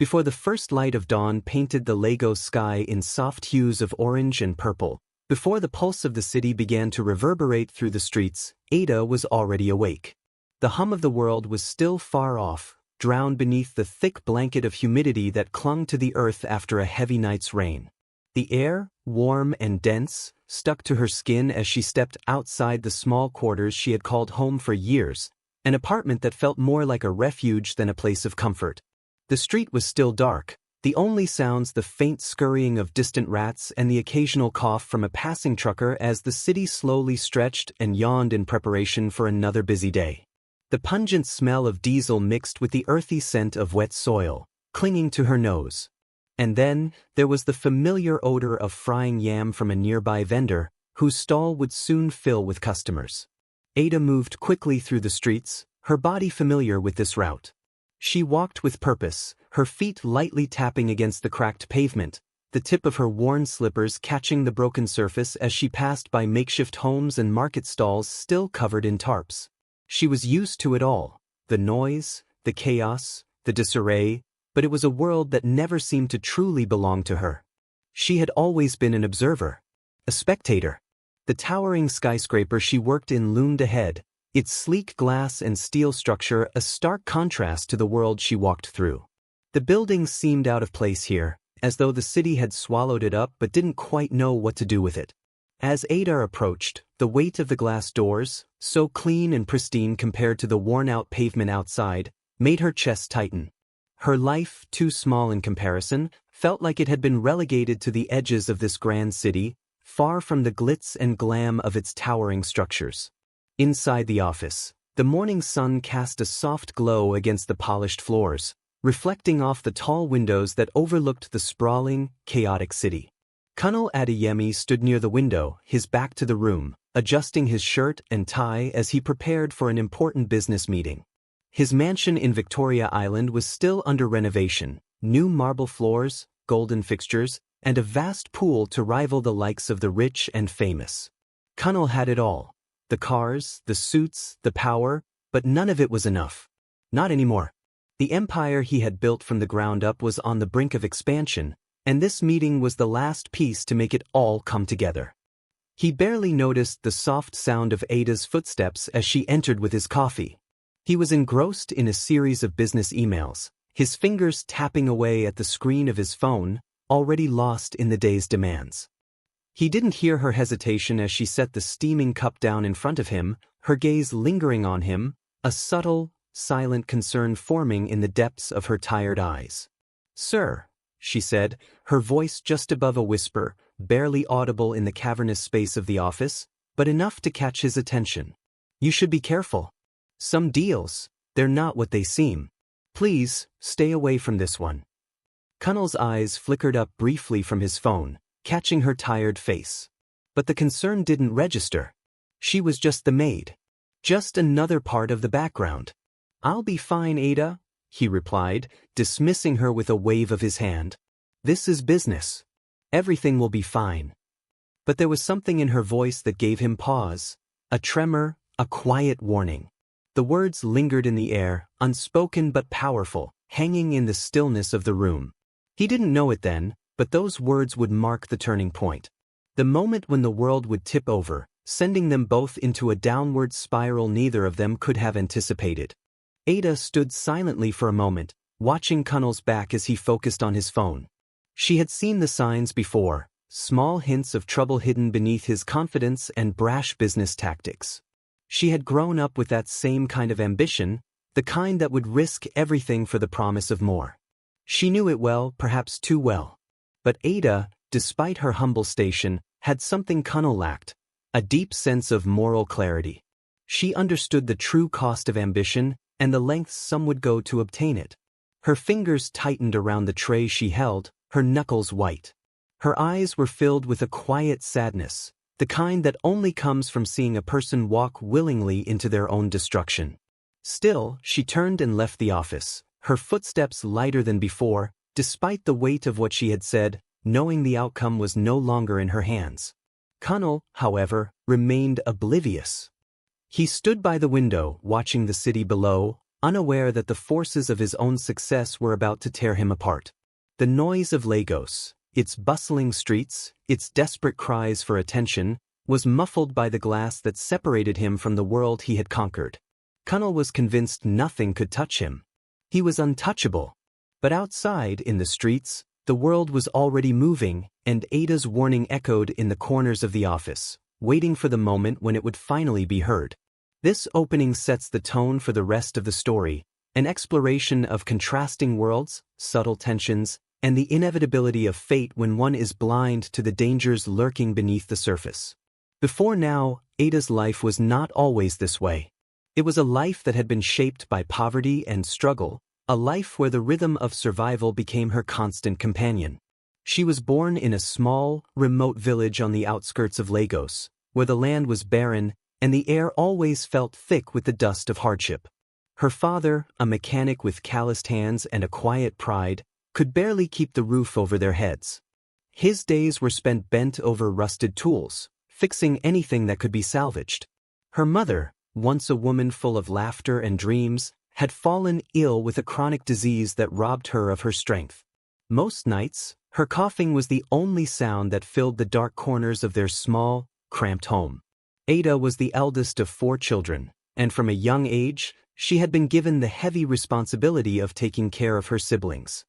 before the first light of dawn painted the Lagos sky in soft hues of orange and purple. Before the pulse of the city began to reverberate through the streets, Ada was already awake. The hum of the world was still far off, drowned beneath the thick blanket of humidity that clung to the earth after a heavy night's rain. The air, warm and dense, stuck to her skin as she stepped outside the small quarters she had called home for years, an apartment that felt more like a refuge than a place of comfort. The street was still dark, the only sounds the faint scurrying of distant rats and the occasional cough from a passing trucker as the city slowly stretched and yawned in preparation for another busy day. The pungent smell of diesel mixed with the earthy scent of wet soil, clinging to her nose. And then, there was the familiar odor of frying yam from a nearby vendor, whose stall would soon fill with customers. Ada moved quickly through the streets, her body familiar with this route. She walked with purpose, her feet lightly tapping against the cracked pavement, the tip of her worn slippers catching the broken surface as she passed by makeshift homes and market stalls still covered in tarps. She was used to it all, the noise, the chaos, the disarray, but it was a world that never seemed to truly belong to her. She had always been an observer, a spectator. The towering skyscraper she worked in loomed ahead, its sleek glass and steel structure a stark contrast to the world she walked through. The buildings seemed out of place here, as though the city had swallowed it up but didn't quite know what to do with it. As Ada approached, the weight of the glass doors, so clean and pristine compared to the worn-out pavement outside, made her chest tighten. Her life, too small in comparison, felt like it had been relegated to the edges of this grand city, far from the glitz and glam of its towering structures. Inside the office, the morning sun cast a soft glow against the polished floors, reflecting off the tall windows that overlooked the sprawling, chaotic city. Colonel Adeyemi stood near the window, his back to the room, adjusting his shirt and tie as he prepared for an important business meeting. His mansion in Victoria Island was still under renovation, new marble floors, golden fixtures, and a vast pool to rival the likes of the rich and famous. Colonel had it all. The cars, the suits, the power, but none of it was enough. Not anymore. The empire he had built from the ground up was on the brink of expansion, and this meeting was the last piece to make it all come together. He barely noticed the soft sound of Ada's footsteps as she entered with his coffee. He was engrossed in a series of business emails, his fingers tapping away at the screen of his phone, already lost in the day's demands. He didn't hear her hesitation as she set the steaming cup down in front of him, her gaze lingering on him, a subtle, silent concern forming in the depths of her tired eyes. "Sir," she said, her voice just above a whisper, barely audible in the cavernous space of the office, but enough to catch his attention. "You should be careful. Some deals, they're not what they seem. Please, stay away from this one." Colonel's eyes flickered up briefly from his phone, catching her tired face. But the concern didn't register. She was just the maid. Just another part of the background. "I'll be fine, Ada," he replied, dismissing her with a wave of his hand. "This is business. Everything will be fine." But there was something in her voice that gave him pause, a tremor, a quiet warning. The words lingered in the air, unspoken but powerful, hanging in the stillness of the room. He didn't know it then, but those words would mark the turning point. The moment when the world would tip over, sending them both into a downward spiral neither of them could have anticipated. Ada stood silently for a moment, watching Colonel's back as he focused on his phone. She had seen the signs before, small hints of trouble hidden beneath his confidence and brash business tactics. She had grown up with that same kind of ambition, the kind that would risk everything for the promise of more. She knew it well, perhaps too well. But Ada, despite her humble station, had something Colonel lacked, a deep sense of moral clarity. She understood the true cost of ambition and the lengths some would go to obtain it. Her fingers tightened around the tray she held, her knuckles white. Her eyes were filled with a quiet sadness, the kind that only comes from seeing a person walk willingly into their own destruction. Still, she turned and left the office, her footsteps lighter than before, despite the weight of what she had said, knowing the outcome was no longer in her hands. Colonel, however, remained oblivious. He stood by the window, watching the city below, unaware that the forces of his own success were about to tear him apart. The noise of Lagos, its bustling streets, its desperate cries for attention, was muffled by the glass that separated him from the world he had conquered. Kunal was convinced nothing could touch him. He was untouchable. But outside, in the streets, the world was already moving, and Ada's warning echoed in the corners of the office, waiting for the moment when it would finally be heard. This opening sets the tone for the rest of the story, an exploration of contrasting worlds, subtle tensions, and the inevitability of fate when one is blind to the dangers lurking beneath the surface. Before now, Ada's life was not always this way. It was a life that had been shaped by poverty and struggle, a life where the rhythm of survival became her constant companion. She was born in a small, remote village on the outskirts of Lagos, where the land was barren and the air always felt thick with the dust of hardship. Her father, a mechanic with calloused hands and a quiet pride, could barely keep the roof over their heads. His days were spent bent over rusted tools, fixing anything that could be salvaged. Her mother, once a woman full of laughter and dreams, had fallen ill with a chronic disease that robbed her of her strength. Most nights, her coughing was the only sound that filled the dark corners of their small, cramped home. Ada was the eldest of 4 children, and from a young age, she had been given the heavy responsibility of taking care of her siblings.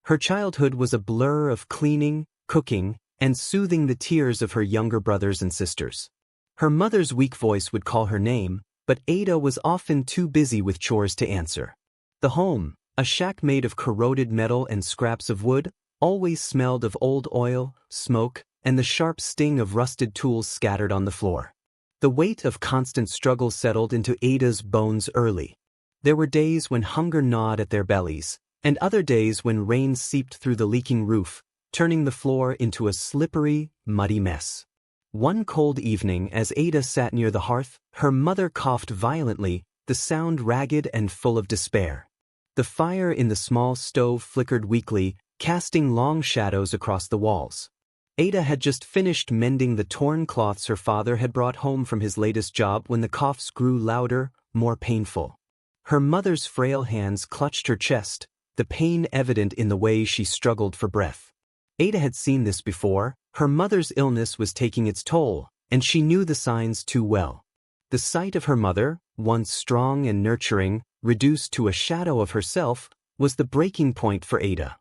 Her childhood was a blur of cleaning, cooking, and soothing the tears of her younger brothers and sisters. Her mother's weak voice would call her name, but Ada was often too busy with chores to answer. The home, a shack made of corroded metal and scraps of wood, always smelled of old oil, smoke, and the sharp sting of rusted tools scattered on the floor. The weight of constant struggle settled into Ada's bones early. There were days when hunger gnawed at their bellies, and other days when rain seeped through the leaking roof, turning the floor into a slippery, muddy mess. One cold evening, as Ada sat near the hearth, her mother coughed violently, the sound ragged and full of despair. The fire in the small stove flickered weakly, casting long shadows across the walls. Ada had just finished mending the torn cloths her father had brought home from his latest job when the coughs grew louder, more painful. Her mother's frail hands clutched her chest, the pain evident in the way she struggled for breath. Ada had seen this before. Her mother's illness was taking its toll, and she knew the signs too well. The sight of her mother, once strong and nurturing, reduced to a shadow of herself, was the breaking point for Ada.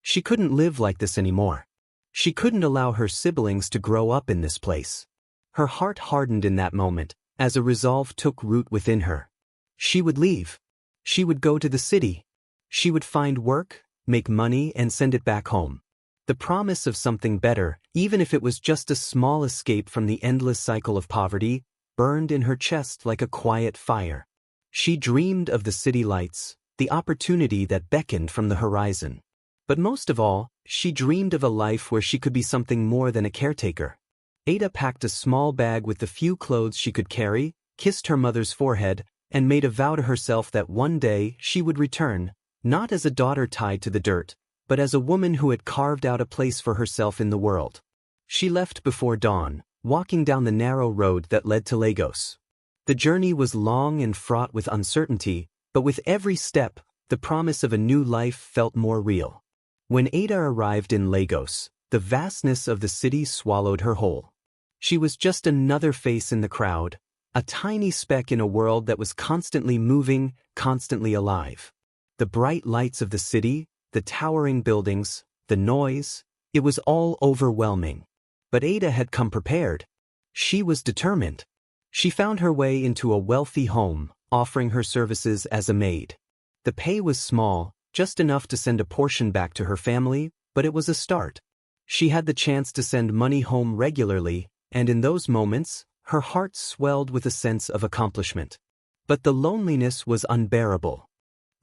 She couldn't live like this anymore. She couldn't allow her siblings to grow up in this place. Her heart hardened in that moment, as a resolve took root within her. She would leave. She would go to the city. She would find work, make money, and send it back home. The promise of something better, even if it was just a small escape from the endless cycle of poverty, burned in her chest like a quiet fire. She dreamed of the city lights, the opportunity that beckoned from the horizon. But most of all, she dreamed of a life where she could be something more than a caretaker. Ada packed a small bag with the few clothes she could carry, kissed her mother's forehead, and made a vow to herself that one day she would return, not as a daughter tied to the dirt, but as a woman who had carved out a place for herself in the world. She left before dawn, walking down the narrow road that led to Lagos. The journey was long and fraught with uncertainty, but with every step, the promise of a new life felt more real. When Ada arrived in Lagos, the vastness of the city swallowed her whole. She was just another face in the crowd, a tiny speck in a world that was constantly moving, constantly alive. The bright lights of the city, the towering buildings, the noise, it was all overwhelming. But Ada had come prepared. She was determined. She found her way into a wealthy home, offering her services as a maid. The pay was small, just enough to send a portion back to her family, but it was a start. She had the chance to send money home regularly, and in those moments, her heart swelled with a sense of accomplishment. But the loneliness was unbearable.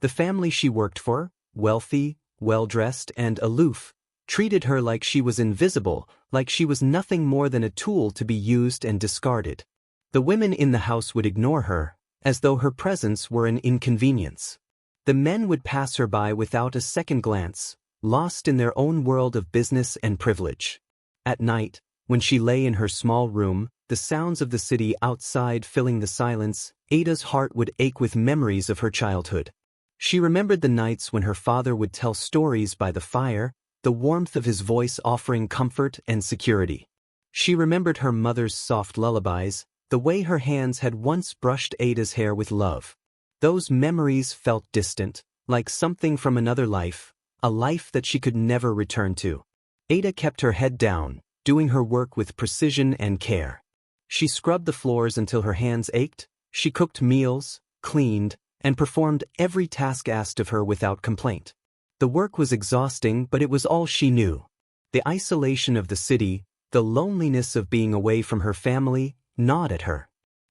The family she worked for, wealthy, well-dressed, and aloof, treated her like she was invisible, like she was nothing more than a tool to be used and discarded. The women in the house would ignore her, as though her presence were an inconvenience. The men would pass her by without a second glance, lost in their own world of business and privilege. At night, When she lay in her small room, the sounds of the city outside filling the silence, Ada's heart would ache with memories of her childhood. She remembered the nights when her father would tell stories by the fire, the warmth of his voice offering comfort and security. She remembered her mother's soft lullabies, the way her hands had once brushed Ada's hair with love. Those memories felt distant, like something from another life, a life that she could never return to. Ada kept her head down, doing her work with precision and care. She scrubbed the floors until her hands ached, she cooked meals, cleaned, and performed every task asked of her without complaint. The work was exhausting, but it was all she knew. The isolation of the city, the loneliness of being away from her family, gnawed at her.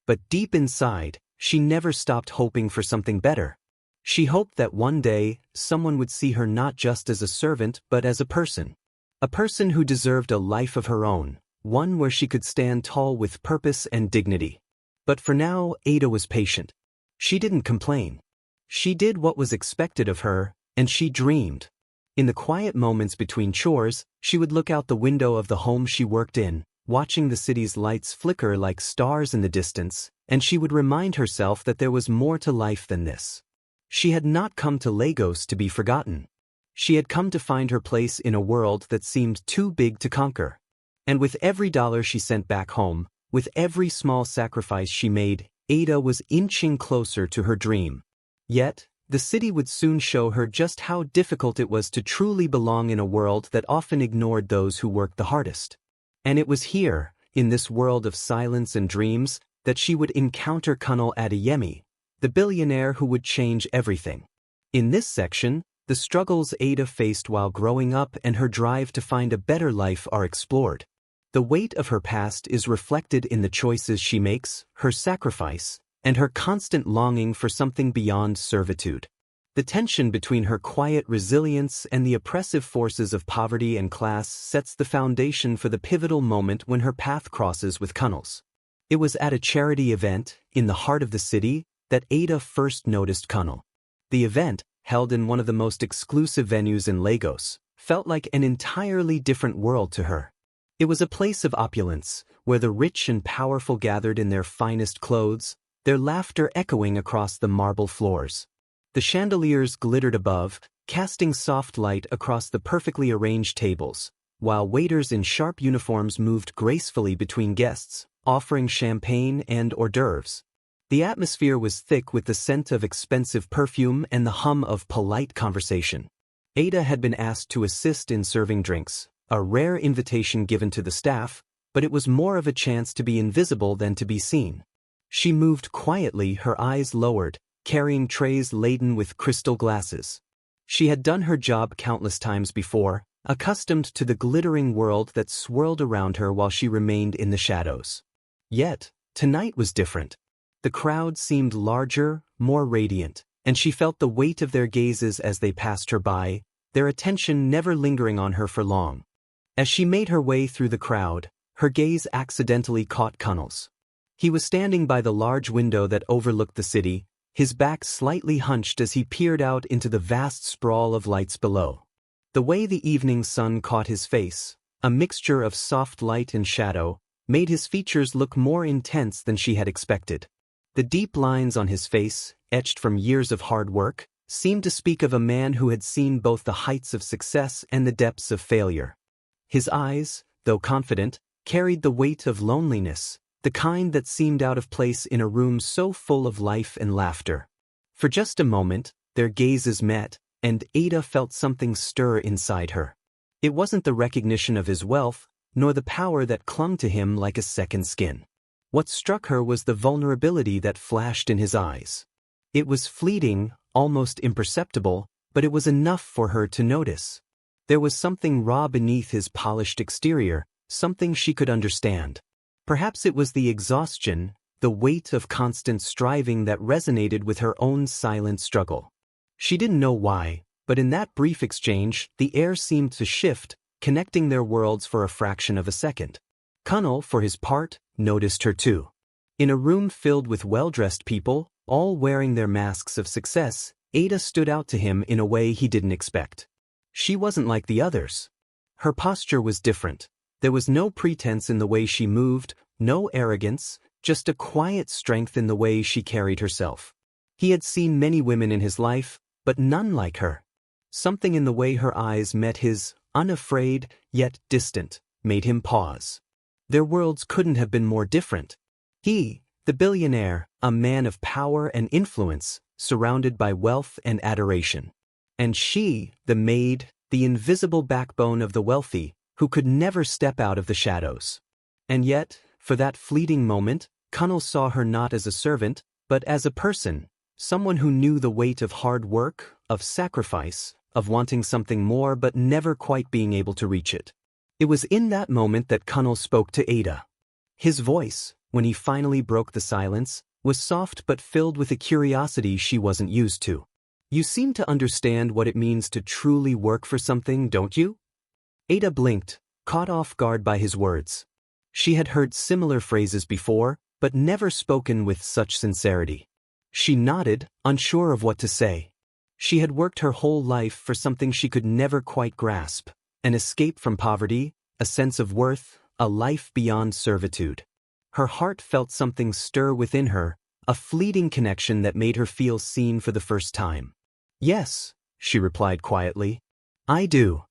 But deep inside, she never stopped hoping for something better. She hoped that one day, someone would see her not just as a servant but as a person. A person who deserved a life of her own, one where she could stand tall with purpose and dignity. But for now, Ada was patient. She didn't complain. She did what was expected of her, and she dreamed. In the quiet moments between chores, she would look out the window of the home she worked in, watching the city's lights flicker like stars in the distance, and she would remind herself that there was more to life than this. She had not come to Lagos to be forgotten. She had come to find her place in a world that seemed too big to conquer. And with every dollar she sent back home, with every small sacrifice she made, Ada was inching closer to her dream. Yet, the city would soon show her just how difficult it was to truly belong in a world that often ignored those who worked the hardest. And it was here, in this world of silence and dreams, that she would encounter Colonel Adeyemi, the billionaire who would change everything. In this section, the struggles Ada faced while growing up and her drive to find a better life are explored. The weight of her past is reflected in the choices she makes, her sacrifice, and her constant longing for something beyond servitude. The tension between her quiet resilience and the oppressive forces of poverty and class sets the foundation for the pivotal moment when her path crosses with Colonel's. It was at a charity event, in the heart of the city, that Ada first noticed Colonel. The event, held in one of the most exclusive venues in Lagos, felt like an entirely different world to her. It was a place of opulence, where the rich and powerful gathered in their finest clothes, their laughter echoing across the marble floors. The chandeliers glittered above, casting soft light across the perfectly arranged tables, while waiters in sharp uniforms moved gracefully between guests, offering champagne and hors d'oeuvres. The atmosphere was thick with the scent of expensive perfume and the hum of polite conversation. Ada had been asked to assist in serving drinks, a rare invitation given to the staff, but it was more of a chance to be invisible than to be seen. She moved quietly, her eyes lowered, carrying trays laden with crystal glasses. She had done her job countless times before, accustomed to the glittering world that swirled around her while she remained in the shadows. Yet, tonight was different. The crowd seemed larger, more radiant, and she felt the weight of their gazes as they passed her by, their attention never lingering on her for long. As she made her way through the crowd, her gaze accidentally caught Colonel's. He was standing by the large window that overlooked the city, his back slightly hunched as he peered out into the vast sprawl of lights below. The way the evening sun caught his face, a mixture of soft light and shadow, made his features look more intense than she had expected. The deep lines on his face, etched from years of hard work, seemed to speak of a man who had seen both the heights of success and the depths of failure. His eyes, though confident, carried the weight of loneliness, the kind that seemed out of place in a room so full of life and laughter. For just a moment, their gazes met, and Ada felt something stir inside her. It wasn't the recognition of his wealth, nor the power that clung to him like a second skin. What struck her was the vulnerability that flashed in his eyes. It was fleeting, almost imperceptible, but it was enough for her to notice. There was something raw beneath his polished exterior, something she could understand. Perhaps it was the exhaustion, the weight of constant striving that resonated with her own silent struggle. She didn't know why, but in that brief exchange, the air seemed to shift, connecting their worlds for a fraction of a second. Colonel, for his part, noticed her too. In a room filled with well-dressed people, all wearing their masks of success, Ada stood out to him in a way he didn't expect. She wasn't like the others. Her posture was different. There was no pretense in the way she moved, no arrogance, just a quiet strength in the way she carried herself. He had seen many women in his life, but none like her. Something in the way her eyes met his, unafraid, yet distant, made him pause. Their worlds couldn't have been more different. He, the billionaire, a man of power and influence, surrounded by wealth and adoration. And she, the maid, the invisible backbone of the wealthy, who could never step out of the shadows. And yet, for that fleeting moment, Connell saw her not as a servant, but as a person, someone who knew the weight of hard work, of sacrifice, of wanting something more but never quite being able to reach it. It was in that moment that Connell spoke to Ada. His voice, when he finally broke the silence, was soft but filled with a curiosity she wasn't used to. "You seem to understand what it means to truly work for something, don't you?" Ada blinked, caught off guard by his words. She had heard similar phrases before, but never spoken with such sincerity. She nodded, unsure of what to say. She had worked her whole life for something she could never quite grasp, an escape from poverty, a sense of worth, a life beyond servitude. Her heart felt something stir within her, a fleeting connection that made her feel seen for the first time. "Yes," she replied quietly. "I do."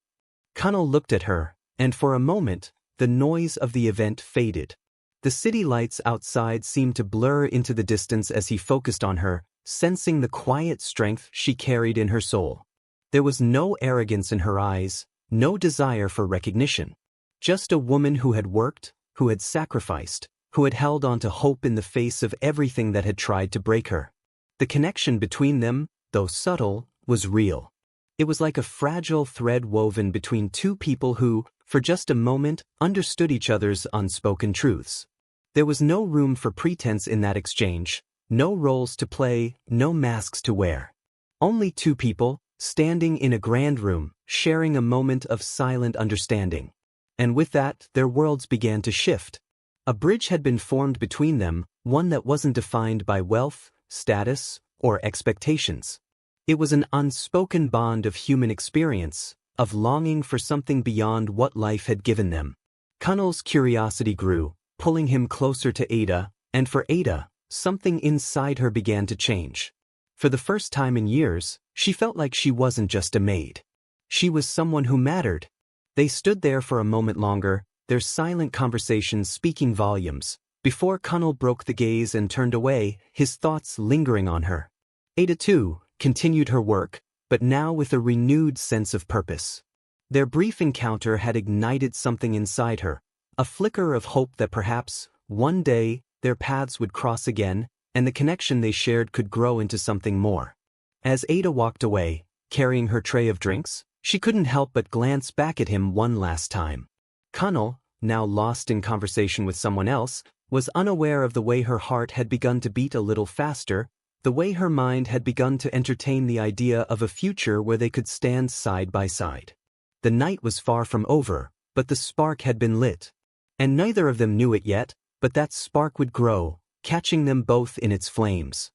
Connell looked at her, and for a moment, the noise of the event faded. The city lights outside seemed to blur into the distance as he focused on her, sensing the quiet strength she carried in her soul. There was no arrogance in her eyes, no desire for recognition. Just a woman who had worked, who had sacrificed, who had held on to hope in the face of everything that had tried to break her. The connection between them, though subtle, was real. It was like a fragile thread woven between two people who, for just a moment, understood each other's unspoken truths. There was no room for pretense in that exchange, no roles to play, no masks to wear. Only two people, standing in a grand room, sharing a moment of silent understanding. And with that, their worlds began to shift. A bridge had been formed between them, one that wasn't defined by wealth, status, or expectations. It was an unspoken bond of human experience, of longing for something beyond what life had given them. Connell's curiosity grew, pulling him closer to Ada, and for Ada, something inside her began to change. For the first time in years, she felt like she wasn't just a maid. She was someone who mattered. They stood there for a moment longer, their silent conversations speaking volumes, before Connell broke the gaze and turned away, his thoughts lingering on her. Ada, too, continued her work, but now with a renewed sense of purpose. Their brief encounter had ignited something inside her, a flicker of hope that perhaps, one day, their paths would cross again, and the connection they shared could grow into something more. As Ada walked away, carrying her tray of drinks, she couldn't help but glance back at him one last time. Connell, now lost in conversation with someone else, was unaware of the way her heart had begun to beat a little faster, the way her mind had begun to entertain the idea of a future where they could stand side by side. The night was far from over, but the spark had been lit. And neither of them knew it yet, but that spark would grow, catching them both in its flames.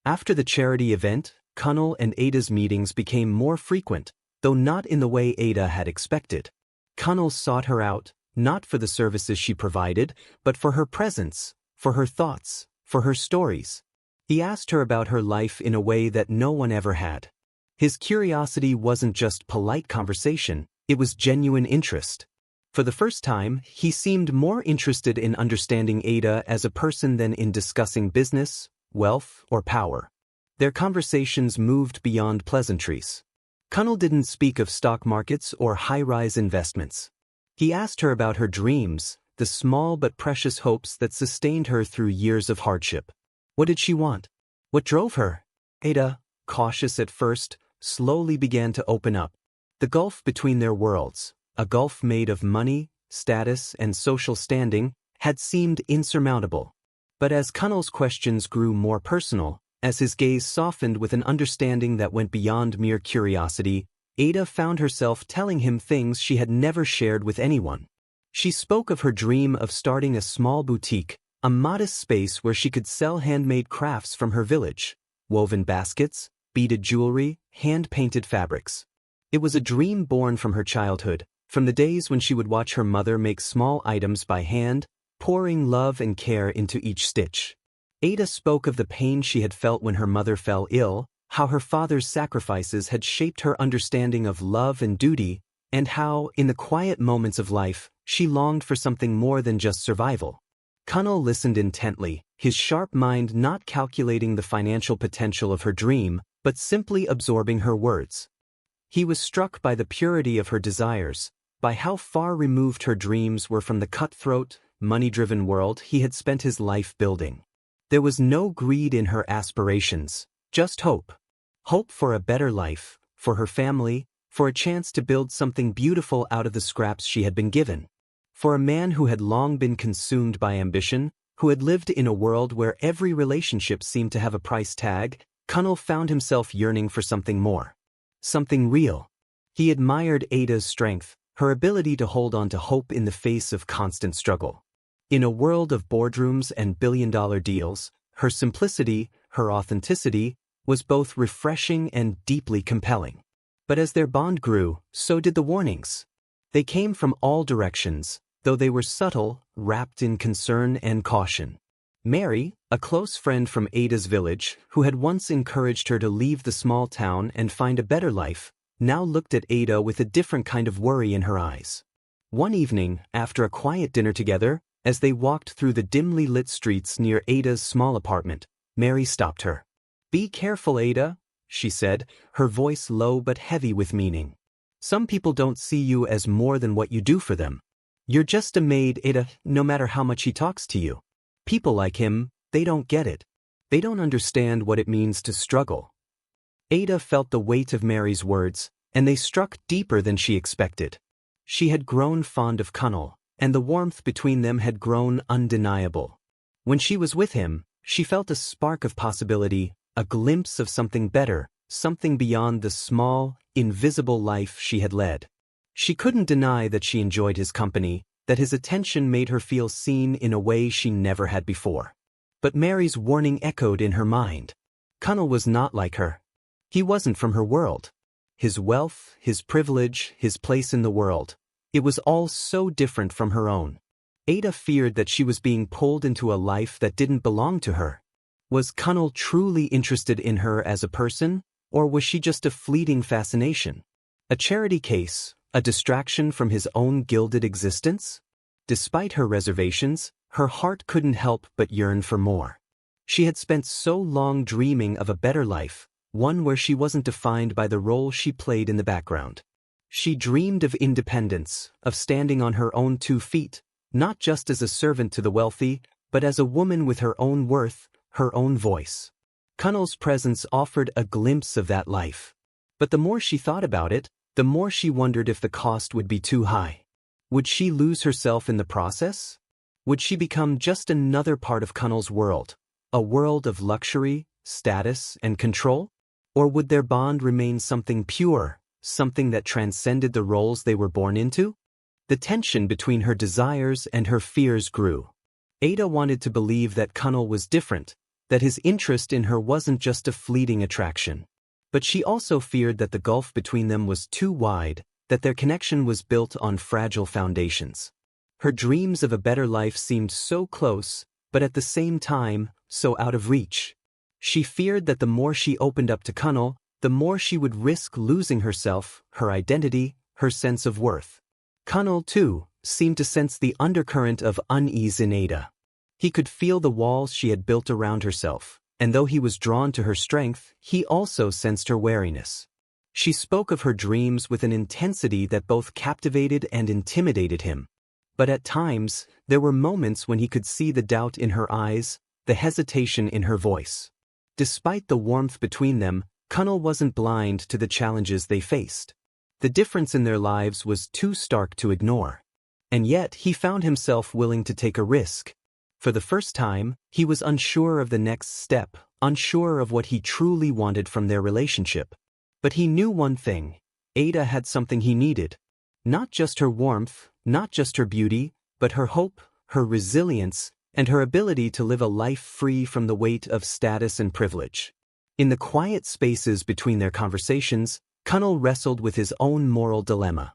After the charity event, Connell and Ada's meetings became more frequent, though not in the way Ada had expected. Connell sought her out, not for the services she provided, but for her presence, for her thoughts, for her stories. He asked her about her life in a way that no one ever had. His curiosity wasn't just polite conversation, it was genuine interest. For the first time, he seemed more interested in understanding Ada as a person than in discussing business, wealth, or power. Their conversations moved beyond pleasantries. Connell didn't speak of stock markets or high-rise investments. He asked her about her dreams, the small but precious hopes that sustained her through years of hardship. What did she want? What drove her? Ada, cautious at first, slowly began to open up. The gulf between their worlds, a gulf made of money, status, and social standing, had seemed insurmountable. But as Connell's questions grew more personal, as his gaze softened with an understanding that went beyond mere curiosity, Ada found herself telling him things she had never shared with anyone. She spoke of her dream of starting a small boutique, a modest space where she could sell handmade crafts from her village, woven baskets, beaded jewelry, hand-painted fabrics. It was a dream born from her childhood, from the days when she would watch her mother make small items by hand, pouring love and care into each stitch. Ada spoke of the pain she had felt when her mother fell ill, how her father's sacrifices had shaped her understanding of love and duty, and how, in the quiet moments of life, she longed for something more than just survival. Kunnel listened intently, his sharp mind not calculating the financial potential of her dream, but simply absorbing her words. He was struck by the purity of her desires, by how far removed her dreams were from the cutthroat, money-driven world he had spent his life building. There was no greed in her aspirations, just hope. Hope for a better life, for her family, for a chance to build something beautiful out of the scraps she had been given. For a man who had long been consumed by ambition, who had lived in a world where every relationship seemed to have a price tag, Kunnel found himself yearning for something more. Something real. He admired Ada's strength, her ability to hold on to hope in the face of constant struggle. In a world of boardrooms and billion-dollar deals, her simplicity, her authenticity, was both refreshing and deeply compelling. But as their bond grew, so did the warnings. They came from all directions, though they were subtle, wrapped in concern and caution. Mary, a close friend from Ada's village, who had once encouraged her to leave the small town and find a better life, now looked at Ada with a different kind of worry in her eyes. One evening, after a quiet dinner together, as they walked through the dimly lit streets near Ada's small apartment, Mary stopped her. "Be careful, Ada," she said, her voice low but heavy with meaning. "Some people don't see you as more than what you do for them. You're just a maid, Ada, no matter how much he talks to you. People like him, they don't get it. They don't understand what it means to struggle." Ada felt the weight of Mary's words, and they struck deeper than she expected. She had grown fond of Kunnel, and the warmth between them had grown undeniable. When she was with him, she felt a spark of possibility, a glimpse of something better, something beyond the small, invisible life she had led. She couldn't deny that she enjoyed his company, that his attention made her feel seen in a way she never had before. But Mary's warning echoed in her mind. Kunnel was not like her. He wasn't from her world. His wealth, his privilege, his place in the world, it was all so different from her own. Ada feared that she was being pulled into a life that didn't belong to her. Was Kunnel truly interested in her as a person, or was she just a fleeting fascination? A charity case, a distraction from his own gilded existence? Despite her reservations, her heart couldn't help but yearn for more. She had spent so long dreaming of a better life, one where she wasn't defined by the role she played in the background. She dreamed of independence, of standing on her own 2 feet, not just as a servant to the wealthy, but as a woman with her own worth, her own voice. Kunnel's presence offered a glimpse of that life. But the more she thought about it, the more she wondered if the cost would be too high. Would she lose herself in the process? Would she become just another part of Kunnel's world, a world of luxury, status, and control? Or would their bond remain something pure, something that transcended the roles they were born into? The tension between her desires and her fears grew. Ada wanted to believe that Kunnel was different, that his interest in her wasn't just a fleeting attraction. But she also feared that the gulf between them was too wide, that their connection was built on fragile foundations. Her dreams of a better life seemed so close, but at the same time, so out of reach. She feared that the more she opened up to Kunnel, the more she would risk losing herself, her identity, her sense of worth. Kunnel, too, seemed to sense the undercurrent of unease in Ada. He could feel the walls she had built around herself, and though he was drawn to her strength, he also sensed her wariness. She spoke of her dreams with an intensity that both captivated and intimidated him. But at times, there were moments when he could see the doubt in her eyes, the hesitation in her voice. Despite the warmth between them, Kunnel wasn't blind to the challenges they faced. The difference in their lives was too stark to ignore. And yet he found himself willing to take a risk. For the first time, he was unsure of the next step, unsure of what he truly wanted from their relationship. But he knew one thing: Ada had something he needed. Not just her warmth, not just her beauty, but her hope, her resilience, and her ability to live a life free from the weight of status and privilege. In the quiet spaces between their conversations, Kunnel wrestled with his own moral dilemma.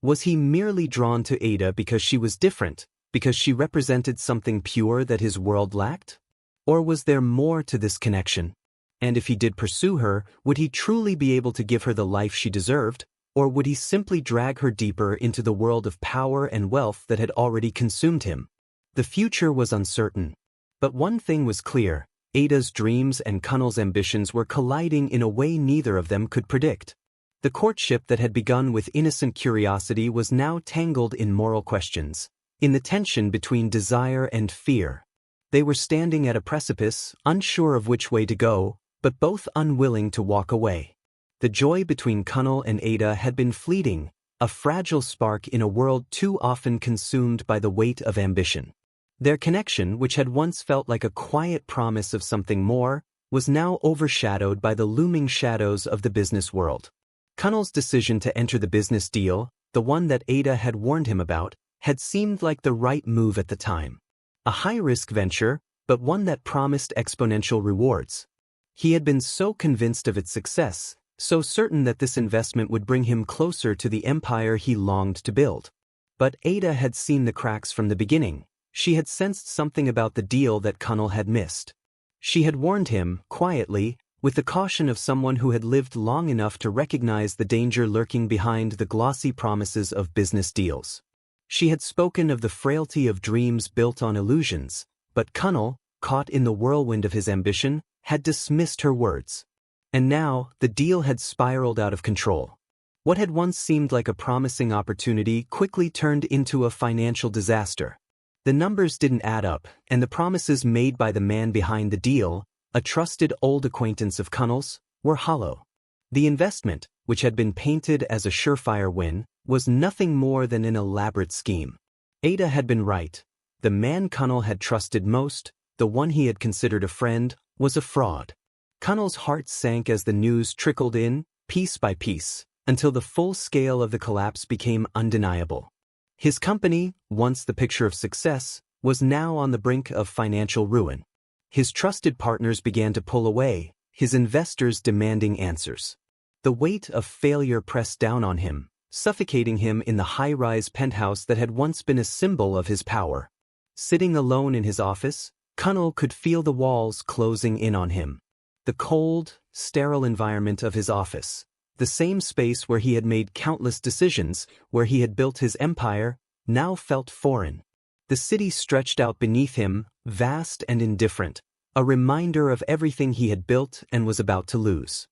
Was he merely drawn to Ada because she was different, because she represented something pure that his world lacked? Or was there more to this connection? And if he did pursue her, would he truly be able to give her the life she deserved, or would he simply drag her deeper into the world of power and wealth that had already consumed him? The future was uncertain. But one thing was clear: Ada's dreams and Kunnel's ambitions were colliding in a way neither of them could predict. The courtship that had begun with innocent curiosity was now tangled in moral questions, in the tension between desire and fear. They were standing at a precipice, unsure of which way to go, but both unwilling to walk away. The joy between Kunnel and Ada had been fleeting, a fragile spark in a world too often consumed by the weight of ambition. Their connection, which had once felt like a quiet promise of something more, was now overshadowed by the looming shadows of the business world. Kunnel's decision to enter the business deal, the one that Ada had warned him about, had seemed like the right move at the time. A high-risk venture, but one that promised exponential rewards. He had been so convinced of its success, so certain that this investment would bring him closer to the empire he longed to build. But Ada had seen the cracks from the beginning. She had sensed something about the deal that Kunnel had missed. She had warned him, quietly, with the caution of someone who had lived long enough to recognize the danger lurking behind the glossy promises of business deals. She had spoken of the frailty of dreams built on illusions, but Kunnel, caught in the whirlwind of his ambition, had dismissed her words. And now, the deal had spiraled out of control. What had once seemed like a promising opportunity quickly turned into a financial disaster. The numbers didn't add up, and the promises made by the man behind the deal, a trusted old acquaintance of Kunnel's, were hollow. The investment, which had been painted as a surefire win, was nothing more than an elaborate scheme. Ada had been right. The man Kunnel had trusted most, the one he had considered a friend, was a fraud. Kunnel's heart sank as the news trickled in, piece by piece, until the full scale of the collapse became undeniable. His company, once the picture of success, was now on the brink of financial ruin. His trusted partners began to pull away, his investors demanding answers. The weight of failure pressed down on him, suffocating him in the high-rise penthouse that had once been a symbol of his power. Sitting alone in his office, Kunnel could feel the walls closing in on him. The cold, sterile environment of his office, the same space where he had made countless decisions, where he had built his empire, now felt foreign. The city stretched out beneath him, vast and indifferent, a reminder of everything he had built and was about to lose.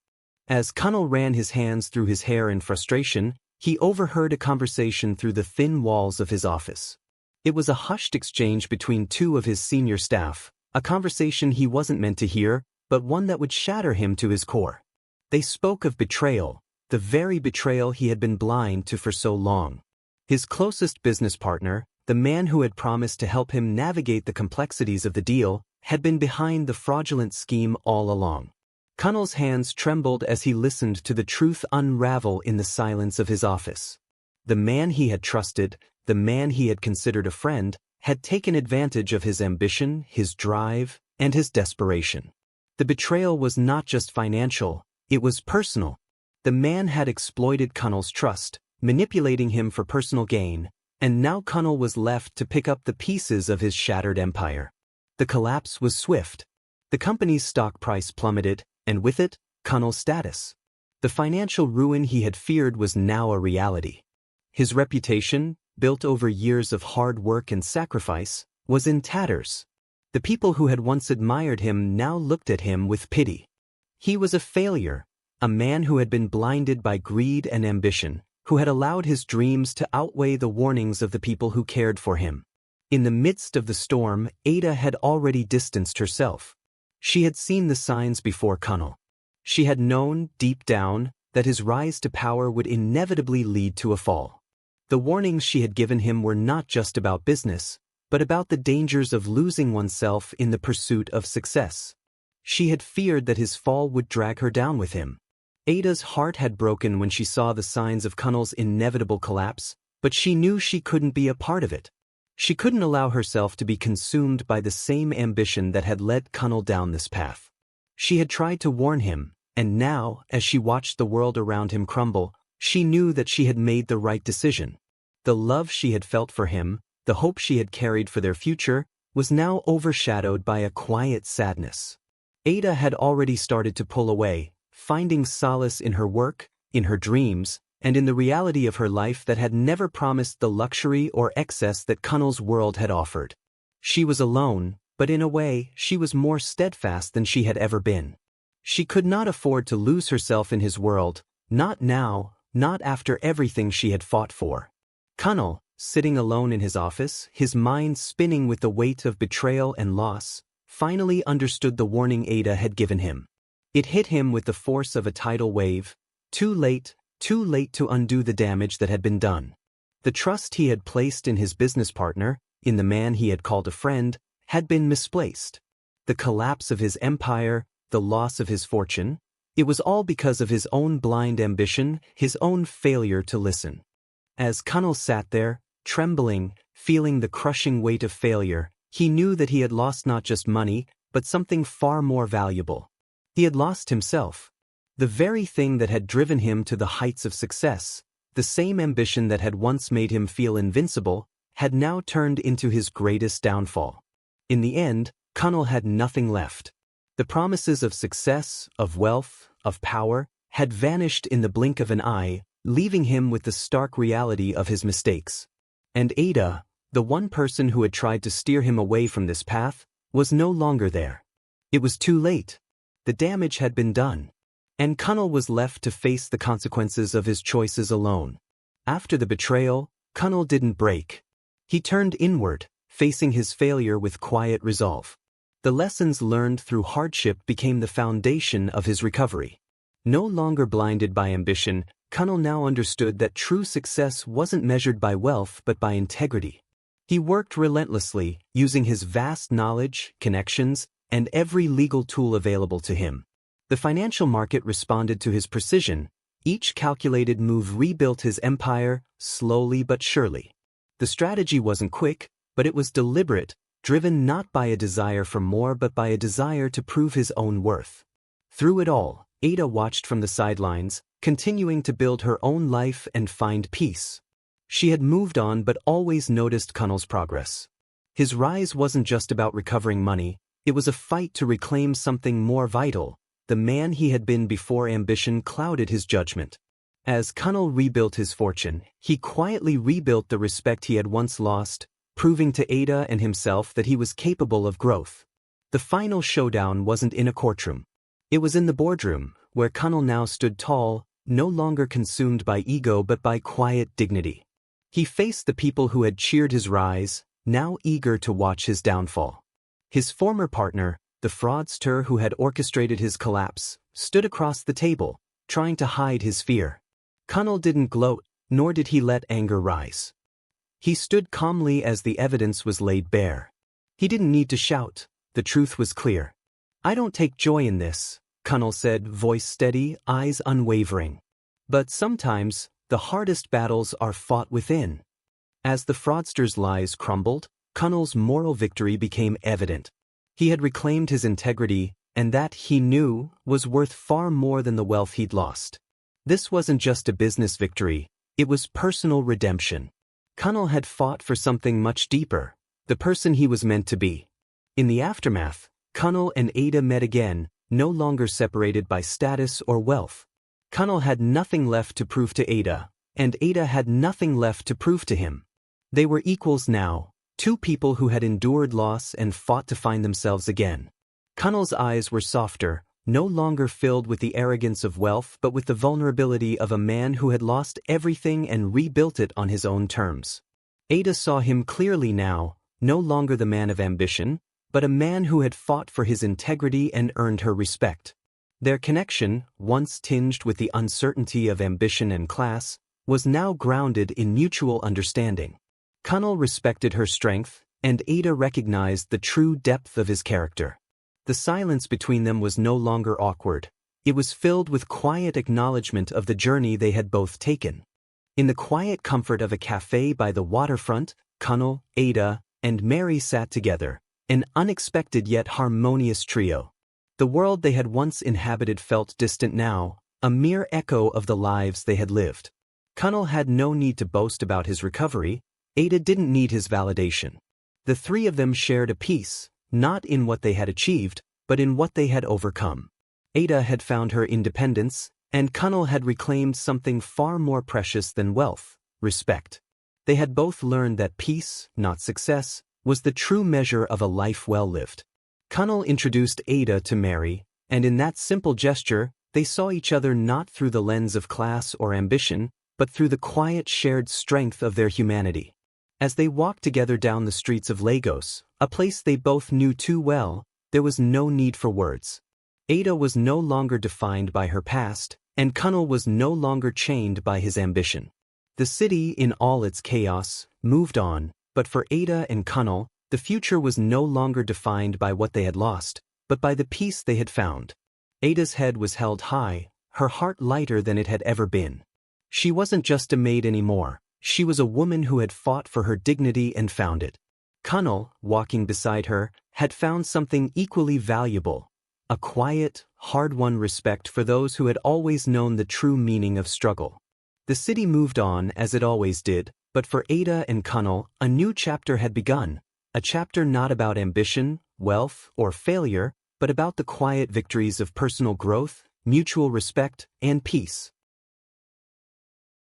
As Kunnel ran his hands through his hair in frustration, he overheard a conversation through the thin walls of his office. It was a hushed exchange between two of his senior staff, a conversation he wasn't meant to hear, but one that would shatter him to his core. They spoke of betrayal, the very betrayal he had been blind to for so long. His closest business partner, the man who had promised to help him navigate the complexities of the deal, had been behind the fraudulent scheme all along. Kunnel's hands trembled as he listened to the truth unravel in the silence of his office. The man he had trusted, the man he had considered a friend, had taken advantage of his ambition, his drive, and his desperation. The betrayal was not just financial, it was personal. The man had exploited Kunnel's trust, manipulating him for personal gain, and now Kunnel was left to pick up the pieces of his shattered empire. The collapse was swift. The company's stock price plummeted, and with it, Kunnel's status. The financial ruin he had feared was now a reality. His reputation, built over years of hard work and sacrifice, was in tatters. The people who had once admired him now looked at him with pity. He was a failure, a man who had been blinded by greed and ambition, who had allowed his dreams to outweigh the warnings of the people who cared for him. In the midst of the storm, Ada had already distanced herself. She had seen the signs before Kunnel. She had known, deep down, that his rise to power would inevitably lead to a fall. The warnings she had given him were not just about business, but about the dangers of losing oneself in the pursuit of success. She had feared that his fall would drag her down with him. Ada's heart had broken when she saw the signs of Kunnel's inevitable collapse, but she knew she couldn't be a part of it. She couldn't allow herself to be consumed by the same ambition that had led Kunnel down this path. She had tried to warn him, and now, as she watched the world around him crumble, she knew that she had made the right decision. The love she had felt for him, the hope she had carried for their future, was now overshadowed by a quiet sadness. Ada had already started to pull away, finding solace in her work, in her dreams, and in the reality of her life that had never promised the luxury or excess that Connell's world had offered. She was alone, but in a way, she was more steadfast than she had ever been. She could not afford to lose herself in his world, not now, not after everything she had fought for. Connell, sitting alone in his office, his mind spinning with the weight of betrayal and loss, finally understood the warning Ada had given him. It hit him with the force of a tidal wave. Too late to undo the damage that had been done. The trust he had placed in his business partner, in the man he had called a friend, had been misplaced. The collapse of his empire, the loss of his fortune, it was all because of his own blind ambition, his own failure to listen. As Connell sat there, trembling, feeling the crushing weight of failure, he knew that he had lost not just money, but something far more valuable. He had lost himself. The very thing that had driven him to the heights of success, the same ambition that had once made him feel invincible, had now turned into his greatest downfall. In the end, Connell had nothing left. The promises of success, of wealth, of power, had vanished in the blink of an eye, leaving him with the stark reality of his mistakes. And Ada, the one person who had tried to steer him away from this path, was no longer there. It was too late. The damage had been done. And Connell was left to face the consequences of his choices alone. After the betrayal, Connell didn't break. He turned inward, facing his failure with quiet resolve. The lessons learned through hardship became the foundation of his recovery. No longer blinded by ambition, Connell now understood that true success wasn't measured by wealth but by integrity. He worked relentlessly, using his vast knowledge, connections, and every legal tool available to him. The financial market responded to his precision. Each calculated move rebuilt his empire, slowly but surely. The strategy wasn't quick, but it was deliberate, driven not by a desire for more but by a desire to prove his own worth. Through it all, Ada watched from the sidelines, continuing to build her own life and find peace. She had moved on but always noticed Connell's progress. His rise wasn't just about recovering money, it was a fight to reclaim something more vital, the man he had been before ambition clouded his judgment. As Connell rebuilt his fortune, he quietly rebuilt the respect he had once lost, proving to Ada and himself that he was capable of growth. The final showdown wasn't in a courtroom. It was in the boardroom, where Connell now stood tall, no longer consumed by ego but by quiet dignity. He faced the people who had cheered his rise, now eager to watch his downfall. His former partner, the fraudster who had orchestrated his collapse, stood across the table, trying to hide his fear. Connell didn't gloat, nor did he let anger rise. He stood calmly as the evidence was laid bare. He didn't need to shout, the truth was clear. "I don't take joy in this," Connell said, voice steady, eyes unwavering. "But sometimes, the hardest battles are fought within." As the fraudster's lies crumbled, Connell's moral victory became evident. He had reclaimed his integrity, and that, he knew, was worth far more than the wealth he'd lost. This wasn't just a business victory, it was personal redemption. Connell had fought for something much deeper, the person he was meant to be. In the aftermath, Connell and Ada met again, no longer separated by status or wealth. Connell had nothing left to prove to Ada, and Ada had nothing left to prove to him. They were equals now, two people who had endured loss and fought to find themselves again. Connell's eyes were softer, no longer filled with the arrogance of wealth but with the vulnerability of a man who had lost everything and rebuilt it on his own terms. Ada saw him clearly now, no longer the man of ambition, but a man who had fought for his integrity and earned her respect. Their connection, once tinged with the uncertainty of ambition and class, was now grounded in mutual understanding. Connell respected her strength, and Ada recognized the true depth of his character. The silence between them was no longer awkward. It was filled with quiet acknowledgement of the journey they had both taken. In the quiet comfort of a cafe by the waterfront, Connell, Ada, and Mary sat together, an unexpected yet harmonious trio. The world they had once inhabited felt distant now, a mere echo of the lives they had lived. Kunnel had no need to boast about his recovery. Ada didn't need his validation. The three of them shared a peace, not in what they had achieved, but in what they had overcome. Ada had found her independence, and Kunnel had reclaimed something far more precious than wealth: respect. They had both learned that peace, not success, was the true measure of a life well lived. Kunnel introduced Ada to Mary, and in that simple gesture, they saw each other not through the lens of class or ambition, but through the quiet shared strength of their humanity. As they walked together down the streets of Lagos, a place they both knew too well, there was no need for words. Ada was no longer defined by her past, and Kunnel was no longer chained by his ambition. The city, in all its chaos, moved on, but for Ada and Kunnel, the future was no longer defined by what they had lost, but by the peace they had found. Ada's head was held high, her heart lighter than it had ever been. She wasn't just a maid anymore, she was a woman who had fought for her dignity and found it. Kunnel, walking beside her, had found something equally valuable: a quiet, hard-won respect for those who had always known the true meaning of struggle. The city moved on as it always did, but for Ada and Kunnel, a new chapter had begun, a chapter not about ambition, wealth, or failure, but about the quiet victories of personal growth, mutual respect, and peace.